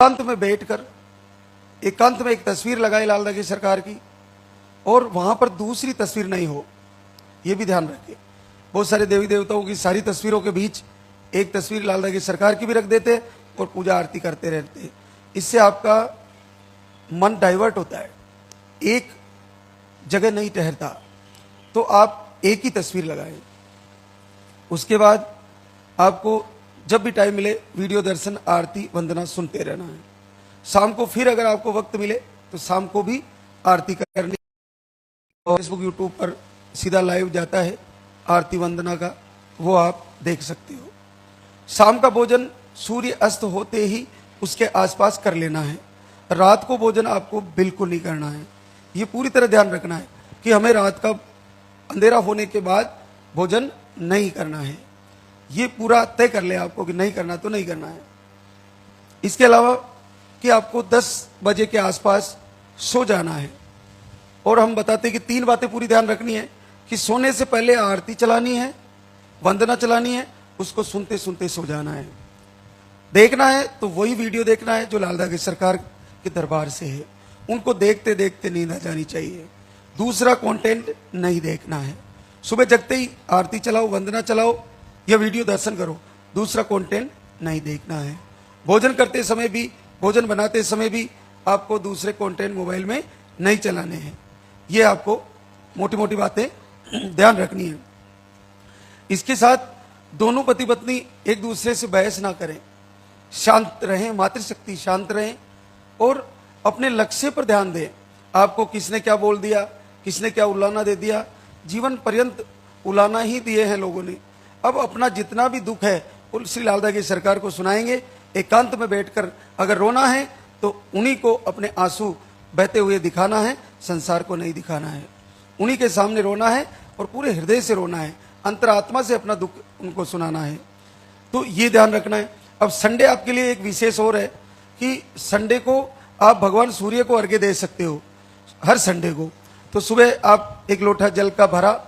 एकांत में बैठकर एकांत में एक तस्वीर लगाई लाल दागी सरकार की और वहां पर दूसरी तस्वीर नहीं हो, यह भी ध्यान रखें। बहुत सारे देवी देवताओं की सारी तस्वीरों के बीच एक तस्वीर लाल दागी सरकार की भी रख देते और पूजा आरती करते रहते हैं। इससे आपका मन डाइवर्ट होता है, एक जगह नहीं ठहरता। तो आप एक ही तस्वीर लगाएं। उसके बाद आपको जब भी टाइम मिले वीडियो दर्शन आरती वंदना सुनते रहना है। शाम को फिर अगर आपको वक्त मिले तो शाम को भी आरती करनी। और फेसबुक यूट्यूब पर सीधा लाइव जाता है आरती वंदना का, वो आप देख सकते हो। शाम का भोजन सूर्य अस्त होते ही उसके आसपास कर लेना है। रात को भोजन आपको बिल्कुल नहीं करना है। ये पूरी तरह ध्यान रखना है कि हमें रात का अंधेरा होने के बाद भोजन नहीं करना है। ये पूरा तय कर ले आपको कि नहीं करना तो नहीं करना है। इसके अलावा कि आपको 10 बजे के आसपास सो जाना है। और हम बताते हैं कि 3 बातें पूरी ध्यान रखनी है कि सोने से पहले आरती चलानी है, वंदना चलानी है, उसको सुनते सुनते सो जाना है। देखना है तो वही वीडियो देखना है जो लाल दागी सरकार के दरबार से है, उनको देखते देखते नींद आ जानी चाहिए। दूसरा कंटेंट नहीं देखना है। सुबह जगते ही आरती चलाओ, वंदना चलाओ या वीडियो दर्शन करो, दूसरा कंटेंट नहीं देखना है। भोजन करते समय भी, भोजन बनाते समय भी आपको दूसरे कंटेंट मोबाइल में नहीं चलाने हैं। ये आपको मोटी मोटी बातें ध्यान रखनी है। इसके साथ दोनों पति पत्नी एक दूसरे से बहस ना करें, शांत रहें, मातृशक्ति शांत रहें और अपने लक्ष्य पर ध्यान दें। आपको किसने क्या बोल दिया, किसने क्या उलाना दे दिया, जीवन पर्यंत उलाना ही दिए हैं लोगों ने। अब अपना जितना भी दुख है वो श्री लाल दागी सरकार को सुनाएंगे। एकांत में बैठकर अगर रोना है तो उन्हीं को अपने आंसू बहते हुए दिखाना है, संसार को नहीं दिखाना है। उन्हीं के सामने रोना है और पूरे हृदय से रोना है, अंतरात्मा से अपना दुख उनको सुनाना है। तो ये ध्यान रखना है। अब संडे आपके लिए एक विशेष और है कि संडे को आप भगवान सूर्य को अर्घ्य दे सकते हो हर संडे को। तो सुबह आप एक लोटा जल का भरा,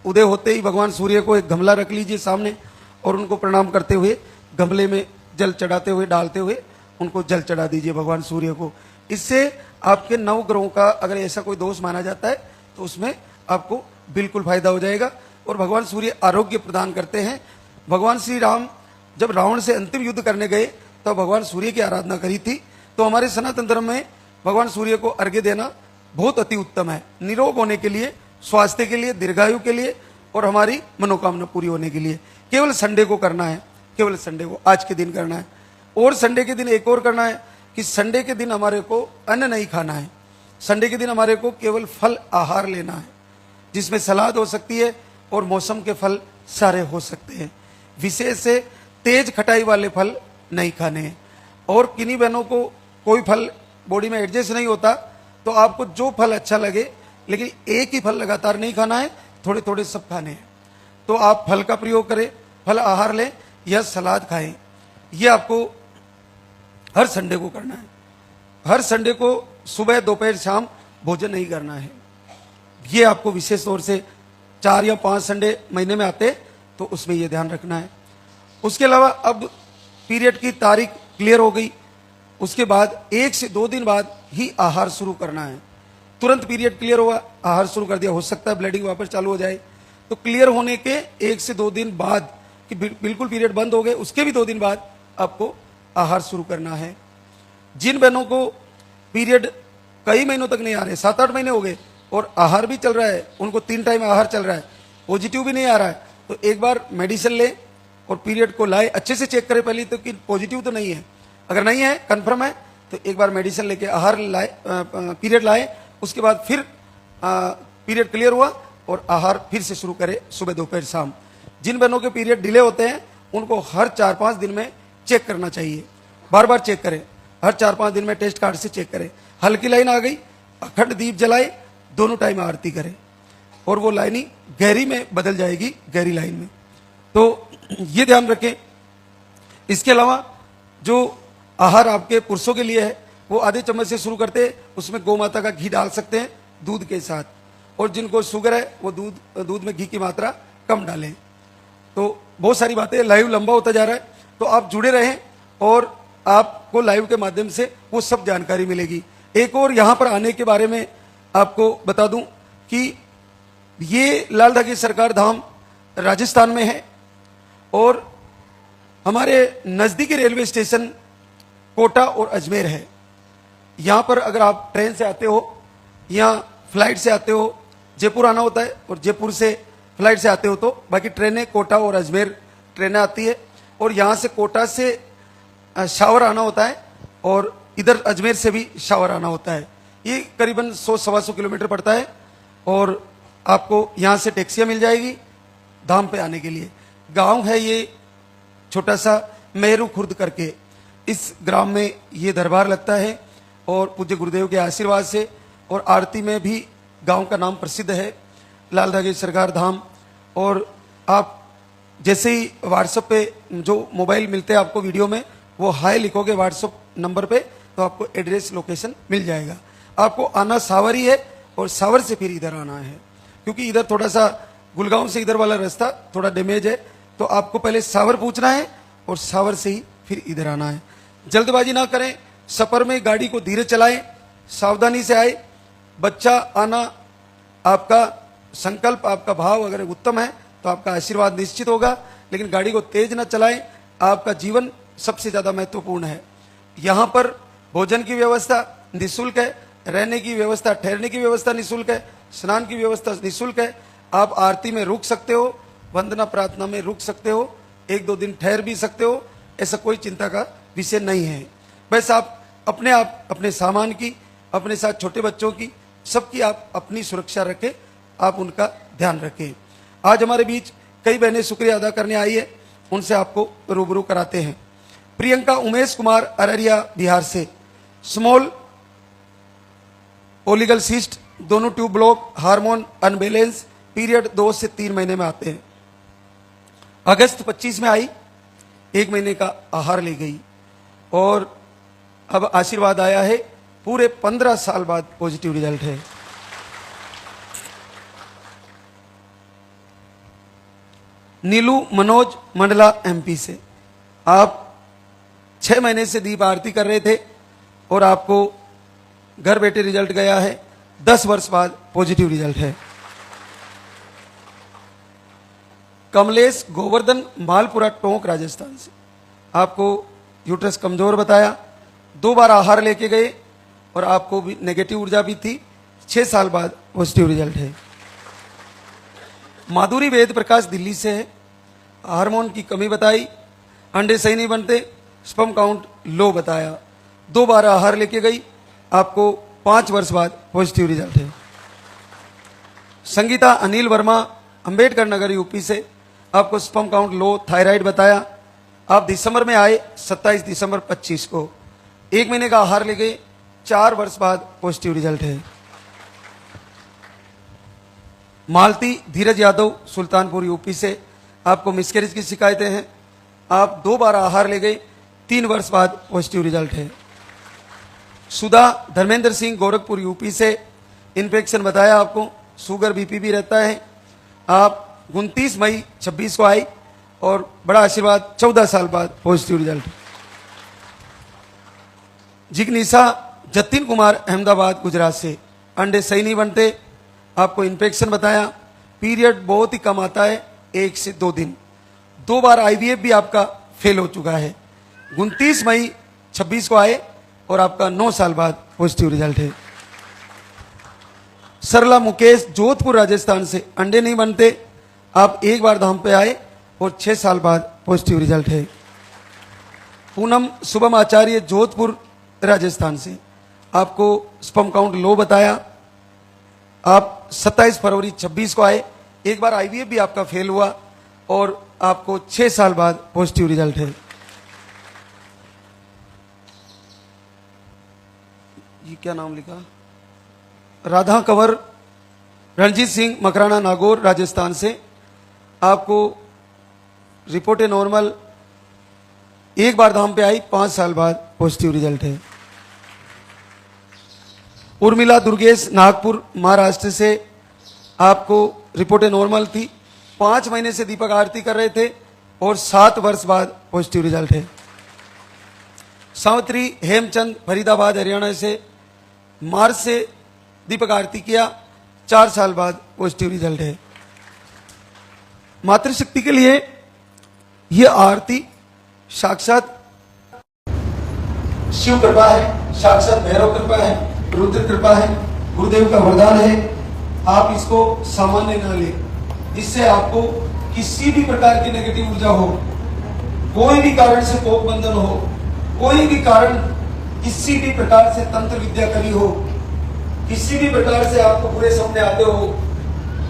उदय होते ही भगवान सूर्य को एक गमला रख लीजिए सामने और उनको प्रणाम करते हुए गमले में जल चढ़ाते हुए, डालते हुए उनको जल चढ़ा दीजिए भगवान सूर्य को। इससे आपके 9 ग्रहों का अगर ऐसा कोई दोष माना जाता है तो उसमें आपको बिल्कुल फायदा हो जाएगा। और भगवान सूर्य आरोग्य प्रदान करते हैं। भगवान श्री राम जब रावण से अंतिम युद्ध करने गए तो भगवान सूर्य की आराधना करी थी। तो हमारे सनातन धर्म में भगवान सूर्य को अर्घ्य देना बहुत अति उत्तम है, निरोग होने के लिए, स्वास्थ्य के लिए, दीर्घायु के लिए और हमारी मनोकामना पूरी होने के लिए। केवल संडे को करना है, केवल संडे को आज के दिन करना है। और संडे के दिन एक और करना है कि संडे के दिन हमारे को अन्न नहीं खाना है। संडे के दिन हमारे को केवल फल आहार लेना है, जिसमें सलाद हो सकती है और मौसम के फल सारे हो सकते हैं। विशेष से तेज खटाई वाले फल नहीं खाने हैं। और किन्हीं बहनों को कोई फल बॉडी में एडजस्ट नहीं होता तो आपको जो फल अच्छा लगे, लेकिन एक ही फल लगातार नहीं खाना है, थोड़े थोड़े सब खाने हैं। तो आप फल का प्रयोग करें, फल आहार लें या सलाद खाएं। यह आपको हर संडे को करना है। हर संडे को सुबह, दोपहर, शाम भोजन नहीं करना है। ये आपको विशेष तौर से 4 या 5 संडे महीने में आते तो उसमें यह ध्यान रखना है। उसके अलावा अब पीरियड की तारीख क्लियर हो गई, उसके बाद 1 से 2 दिन बाद ही आहार शुरू करना है। तुरंत पीरियड क्लियर हुआ, आहार शुरू कर दिया, हो सकता है ब्लीडिंग वापस चालू हो जाए। तो क्लियर होने के 1 से 2 दिन बाद कि बिल्कुल पीरियड बंद हो गए, उसके भी 2 दिन बाद आपको आहार शुरू करना है। जिन बहनों को पीरियड कई महीनों तक नहीं आ रहे, 7-8 महीने हो गए और आहार भी चल रहा है, उनको 3 टाइम आहार चल रहा है, पॉजिटिव भी नहीं आ रहा है, तो एक बार मेडिसिन ले और पीरियड को लाए, अच्छे से चेक करें पहले तो कि पॉजिटिव तो नहीं है। अगर नहीं है, कंफर्म है, तो एक बार मेडिसिन लेके आहार लाए, पीरियड लाए, उसके बाद फिर पीरियड क्लियर हुआ और आहार फिर से शुरू करें सुबह, दोपहर, शाम। जिन बहनों के पीरियड डिले होते हैं उनको हर 4-5 दिन में चेक करना चाहिए, बार बार चेक करें, हर 4-5 दिन में टेस्ट कार्ड से चेक करें। हल्की लाइन आ गई, अखंड दीप जलाए, दोनों टाइम आरती करें और वो लाइनिंग गहरी में बदल जाएगी, गहरी लाइन में। तो ये ध्यान रखें। इसके अलावा जो आहार आपके पुरुषों के लिए है वो आधे चम्मच से शुरू करते हैं, उसमें गौ माता का घी डाल सकते हैं दूध के साथ। और जिनको शुगर है वो दूध में घी की मात्रा कम डालें। तो बहुत सारी बातें, लाइव लंबा होता जा रहा है तो आप जुड़े रहें और आप आपको लाइव के माध्यम से वो सब जानकारी मिलेगी। एक और यहाँ पर आने के बारे में आपको बता दूं कि ये लाल धागे सरकार धाम राजस्थान में है और हमारे नज़दीकी रेलवे स्टेशन कोटा और अजमेर है। यहाँ पर अगर आप ट्रेन से आते हो या फ्लाइट से आते हो, जयपुर आना होता है और जयपुर से फ्लाइट से आते हो तो बाकी ट्रेनें कोटा और अजमेर ट्रेनें आती है, और यहाँ से कोटा से शावर आना होता है और इधर अजमेर से भी शावर आना होता है। ये करीबन 100-125 किलोमीटर पड़ता है और आपको यहाँ से टैक्सियाँ मिल जाएगी धाम पे आने के लिए। गांव है ये छोटा सा मेहरू खुर्द करके, इस ग्राम में ये दरबार लगता है और पूज्य गुरुदेव के आशीर्वाद से और आरती में भी गांव का नाम प्रसिद्ध है लाल धागे सरकार धाम। और आप जैसे ही व्हाट्सएप पे जो मोबाइल मिलते हैं आपको वीडियो में, वो हाई लिखोगे व्हाट्सएप नंबर पे तो आपको एड्रेस लोकेशन मिल जाएगा। आपको आना सावर ही है और सावर से फिर इधर आना है, क्योंकि इधर थोड़ा सा गुलगांव से इधर वाला रास्ता थोड़ा डैमेज है, तो आपको पहले सावर पूछना है और सावर से ही फिर इधर आना है। जल्दबाजी ना करें, सफर में गाड़ी को धीरे चलाएं, सावधानी से आए। बच्चा आना, आपका संकल्प, आपका भाव अगर उत्तम है तो आपका आशीर्वाद निश्चित होगा, लेकिन गाड़ी को तेज ना चलाएं। आपका जीवन सबसे ज्यादा महत्वपूर्ण है। यहाँ पर भोजन की व्यवस्था निःशुल्क है, रहने की व्यवस्था, ठहरने की व्यवस्था निःशुल्क है, स्नान की व्यवस्था निःशुल्क है। आप आरती में रुक सकते हो, वंदना प्रार्थना में रुक सकते हो, 1-2 दिन ठहर भी सकते हो, ऐसा कोई चिंता का विषय नहीं है। बस आप अपने सामान की, अपने साथ छोटे बच्चों की, सबकी आप अपनी सुरक्षा रखें, आप उनका ध्यान रखें। आज हमारे बीच कई बहनें शुक्रिया अदा करने आई है, उनसे आपको रूबरू कराते हैं। प्रियंका उमेश कुमार अररिया बिहार से, स्मॉल ओलिगल सिस्ट, दोनों tube block, hormone unbalance, period 2 से 3 महीने में आते हैं। अगस्त 25 में आई, 1 महीने का आहार ले गई और अब आशीर्वाद आया है। पूरे 15 साल बाद पॉजिटिव रिजल्ट है। नीलू मनोज मंडला एमपी से, आप 6 महीने से दीप आरती कर रहे थे और आपको घर बैठे रिजल्ट गया है। 10 वर्ष बाद पॉजिटिव रिजल्ट है। कमलेश गोवर्धन मालपुरा टोंक राजस्थान से, आपको यूट्रस कमजोर बताया, 2 बार आहार लेके गए और आपको भी नेगेटिव ऊर्जा भी थी। 6 साल बाद पॉजिटिव रिजल्ट है। माधुरी वेद प्रकाश दिल्ली से है, हार्मोन की कमी बताई, अंडे सही नहीं बनते, स्पर्म काउंट लो बताया, 2 बार आहार लेके गई, आपको 5 वर्ष बाद पॉजिटिव रिजल्ट है। संगीता अनिल वर्मा अंबेडकर नगर यूपी से, आपको स्पर्म काउंट लो, थायराइड बताया, आप दिसंबर में आए 27 दिसंबर 25 को, 1 महीने का आहार ले गए, 4 वर्ष बाद पॉजिटिव रिजल्ट है। मालती धीरज यादव सुल्तानपुर यूपी से, आपको मिसकैरेज की शिकायतें हैं, आप 2 बार आहार ले गए, 3 वर्ष बाद पॉजिटिव रिजल्ट है। सुधा धर्मेंद्र सिंह गोरखपुर यूपी से, इन्फेक्शन बताया आपको, शुगर बीपी भी रहता है, आप 29 मई 26 को आई और बड़ा आशीर्वाद, 14 साल बाद पॉजिटिव रिजल्ट। जिग्निशा जतिन कुमार अहमदाबाद गुजरात से, अंडे सही नहीं बनते, आपको इन्फेक्शन बताया, पीरियड बहुत ही कम आता है, 1 से 2 दिन, 2 बार आईवीएफ भी आपका फेल हो चुका है। 29 मई 26 को आए और आपका 9 साल बाद पॉजिटिव रिजल्ट है। सरला मुकेश जोधपुर राजस्थान से, अंडे नहीं बनते, आप 1 बार धाम पे आए और 6 साल बाद पॉजिटिव रिजल्ट है। पूनम शुभम आचार्य जोधपुर राजस्थान से, आपको स्पर्म काउंट लो बताया, आप 27 फरवरी 26 को आए, 1 बार आईवीएफ भी आपका फेल हुआ और आपको 6 साल बाद पॉजिटिव रिजल्ट है। ये क्या नाम लिखा, राधा कंवर रणजीत सिंह मकराना नागौर राजस्थान से, आपको रिपोर्ट है नॉर्मल, 1 बार धाम पे आई, 5 साल बाद पॉजिटिव रिजल्ट है। उर्मिला दुर्गेश नागपुर महाराष्ट्र से, आपको रिपोर्टें नॉर्मल थी, 5 महीने से दीपक आरती कर रहे थे और 7 वर्ष बाद पॉजिटिव रिजल्ट है। सावित्री हेमचंद फरीदाबाद हरियाणा से मार्च से दीपक आरती किया, 4 साल बाद पॉजिटिव रिजल्ट है। मातृशक्ति के लिए यह आरती साक्षात शिव कृपा है, साक्षात भैरव कृपा है, रुद्र कृपा है, गुरुदेव का वरदान है। आप इसको सामान्य ना ले, इससे आपको किसी भी प्रकार की नेगेटिव ऊर्जा हो, कोई भी कारण से कोप बंधन हो, कोई भी कारण किसी भी प्रकार से तंत्र विद्या करी हो, किसी भी प्रकार से आपको बुरे सपने आते हो,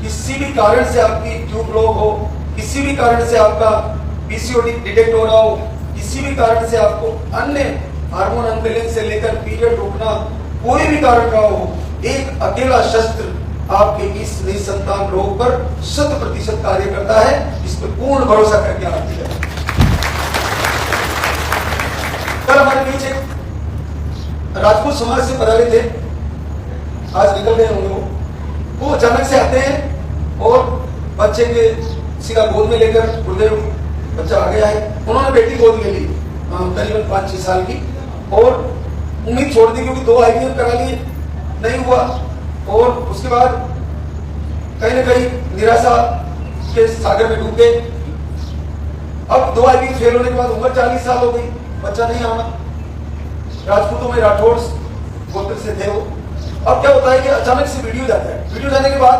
किसी भी कारण से आपकी ट्यूब ब्लॉक हो, किसी भी कारण से आपका पीसीओडी डिटेक्ट हो रहा हो, किसी भी कारण से आपको अन्य हार्मोन अनबैलेंस से लेकर पीरियड रुकना, कोई भी कारण रहा हो, एक अकेला शस्त्र आपके इस निसंतान रोग पर 100% कार्य करता है। इस पर पूर्ण भरोसा करके आती है। कल हमारे बीच एक राजपूत समाज से पधारे थे, आज निकल गए होंगे वो अचानक से आते हैं और बच्चे के सीधा गोद में लेकर गुरुदेव बच्चा आ गया है। उन्होंने बेटी गोद ले ली करीबन 5-6 साल की और उम्मीद छोड़ दी क्योंकि 2 IVF करा लिए, नहीं हुआ। और उसके बाद कहीं ना कहीं निराशा के सागर में डूब गए। अब 2 IVF फेल होने के बाद उम्र 40 साल हो गई, बच्चा नहीं आना। राजपूतों में राठौड़ गोत्र से थे वो। अब क्या होता है कि अचानक से वीडियो जाता है, वीडियो जाने के बाद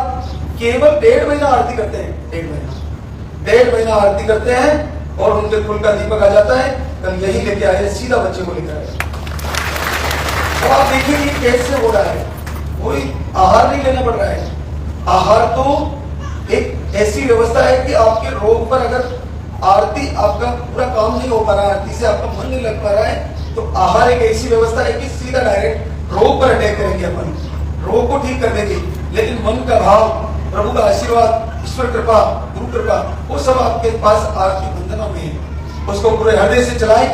केवल 1.5 महीना आरती करते हैं, 1.5 महीना आरती करते हैं और उनके कुल का दीपक आ जाता है। कल यही लेके आए, सीधा बच्चे को लेकर आए। अब आप देखिए कि कैसे हो रहा है, कोई आहार नहीं लेना पड़ रहा है। आहार तो एक ऐसी व्यवस्था है कि आपके रोग पर अगर आरती आपका पूरा काम नहीं हो पा रहा है, आरती से आपका मन नहीं लग पा रहा है, तो आहार एक ऐसी व्यवस्था है कि सीधा डायरेक्ट रोग पर अटैक करेंगे अपन, रोग को ठीक कर देंगे। लेकिन मन का भाव, प्रभु का आशीर्वाद, ईश्वर कृपा, गुरु कृपा, वो सब आपके पास आरती बंधना में है। उसको पूरे हृदय से चलाएं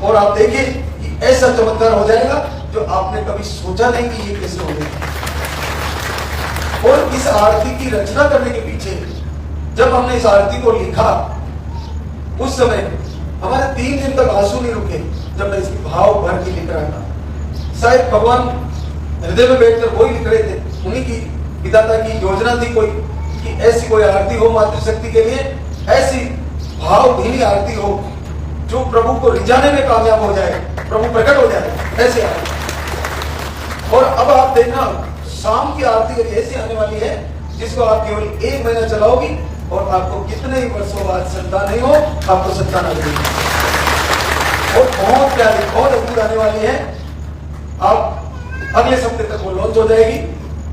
और आप देखिए कि ऐसा चमत्कार हो जाएगा जो आपने कभी सोचा नहीं कि ये कैसे हो गया। और इस आरती की रचना करने के पीछे जब हमने इस आरती को लिखा, उस समय हमारे 3 दिन तक आंसू नहीं रुके जब मैं इसकी भाव भर के लिख रहा था। शायद भगवान हृदय में बैठकर वही लिख रहे थे, उन्हीं की विधाता की योजना थी कोई कि ऐसी कोई आरती हो मातृशक्ति के लिए, ऐसी भावभीनी आरती हो जो प्रभु को रिझाने में कामयाब हो जाए, प्रभु प्रकट हो जाए, ऐसे आरती। और अब आप देखना शाम की आरती ऐसी आने वाली है जिसको आप केवल 1 महीना चलाओगी और आपको कितने ही वर्षों बाद संतान नहीं हो, आपको संतान आ जाएगी। और बहुत प्यारी, बहुत अद्भुत आने वाली है। आप अगले सप्ते तक वो लॉन्च हो जाएगी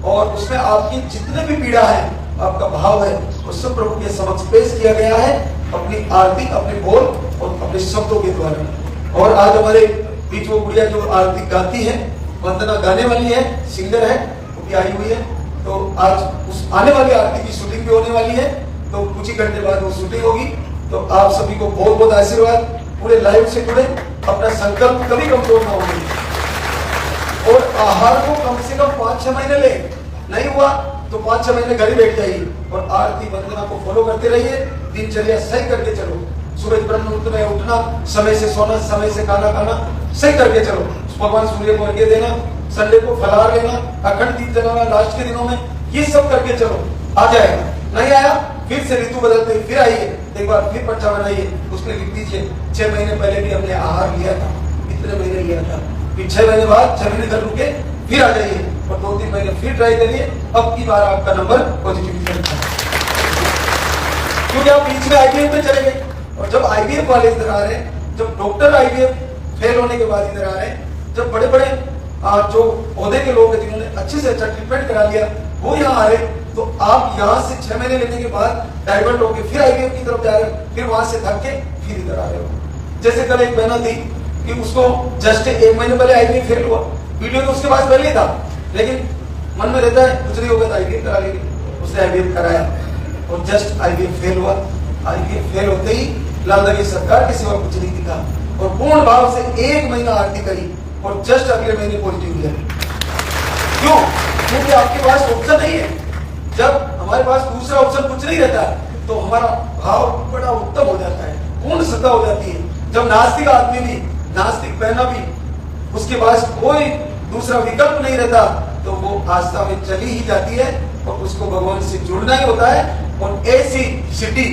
और उसमें आपकी जितने भी पीड़ा है, आपका भाव है, वो सब प्रभु के समक्ष पेश किया गया है अपनी आरती, अपने बोल और अपने शब्दों के द्वारा। और आज हमारे बीच वो गुड़िया जो आरती गाती है, वंदना गाने वाली है, सिंगर है, वो भी आई हुई है। तो आज उस आने वाली आरती की शूटिंग भी होने वाली है, तो कुछ ही घंटे बाद वो शूटिंग होगी। तो आप सभी को बहुत बहुत आशीर्वाद, पूरे लाइव से जुड़े, अपना संकल्प कभी कमजोर ना होगी। और आहार को कम से कम 5-6 महीने ले, नहीं हुआ तो 5-6 महीने घर ही बैठ जाइए और आरती वंदना को फॉलो करते रहिए। दिनचर्या सही करके चलो, सूरज ब्रह्म मुहूर्त में उठना, समय से सोना, समय से खाना खाना, सही करके चलो। भगवान सूर्य को अर्घ्य देना, संडे को फलाहार लेना, अखंड दीप जलाना लास्ट के दिनों में, ये सब करके चलो, आ जाएगा। नहीं आया फिर से ऋतु बदलते फिर आइए, एक बार फिर पर्चा बनाइए, उसमें लिख दीजिए 6 महीने पहले भी हमने आहार लिया था, इतने महीने लिया था, फिर 6 महीने बाद 6 महीने घर रुके, फिर आ जाइए और 2-3 महीने फिर ट्राई करिए। अब की बार आपका नंबर पॉजिटिव है, क्योंकि आप बीच में IVF में चले गए। और जब IVF वाले इधर आ रहे हैं, जब डॉक्टर IVF फेल होने के बाद इधर आ रहे हैं, जब बड़े बड़े जो पौधे के लोग हैं जिन्होंने अच्छे से अच्छा ट्रीटमेंट करा लिया, वो यहाँ आ रहे, तो आप यहाँ से 6 महीने लेने के बाद डाइवर्ट होके फिर IVF की तरफ जा रहे हो, फिर वहां से थक के फिर इधर आ रहे हो। जैसे कल एक बहना थी कि उसको जस्ट 1 महीने पहले IVF फेल हुआ, वीडियो तो उसके पास पहले ही था, लेकिन मन में रहता है कुछ नहीं होगा तो IVF करा लेंगे, उसने IVF कराया और जस्ट IVF फेल हुआ। IVF फेल होते ही लाल की सरकार के सिवा कुछ नहीं दिखा और पूर्ण भाव से 1 महीना आरती करी और जस्ट अगले महीने पॉजिटिव लिया। क्यों? क्योंकि आपके पास ऑप्शन नहीं है। जब हमारे पास दूसरा ऑप्शन कुछ नहीं रहता है तो हमारा भाव बड़ा उत्तम हो जाता है, पूर्ण श्रद्धा हो जाती है। जब नास्तिक आदमी भी नास्तिक बहना भी उसके पास कोई दूसरा विकल्प नहीं रहता, तो वो आस्था में चली ही जाती है और उसको भगवान से जुड़ना ही होता है। और ऐसी सिटी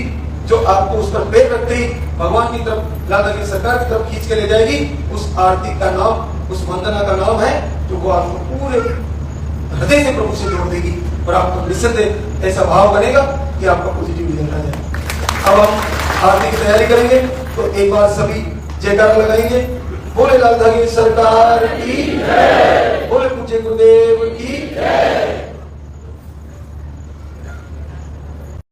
जो आपको उस पर पैर रखते ही भगवान की तरफ, लाल की सरकार की तरफ खींच के ले जाएगी, उस आरती का नाम, उस वंदना का नाम है, जो वो आपको पूरे हृदय से प्रभु से जोड़ देगी और आपको निस्संदेह ऐसा भाव बनेगा कि आपका पॉजिटिव रिजल्ट आ जाए। अब हम आरती की तैयारी करेंगे, तो एक बार सभी जयकारा लगाएंगे। बोले लाल धागी सरकार की, बोले पूज्य गुरुदेव की।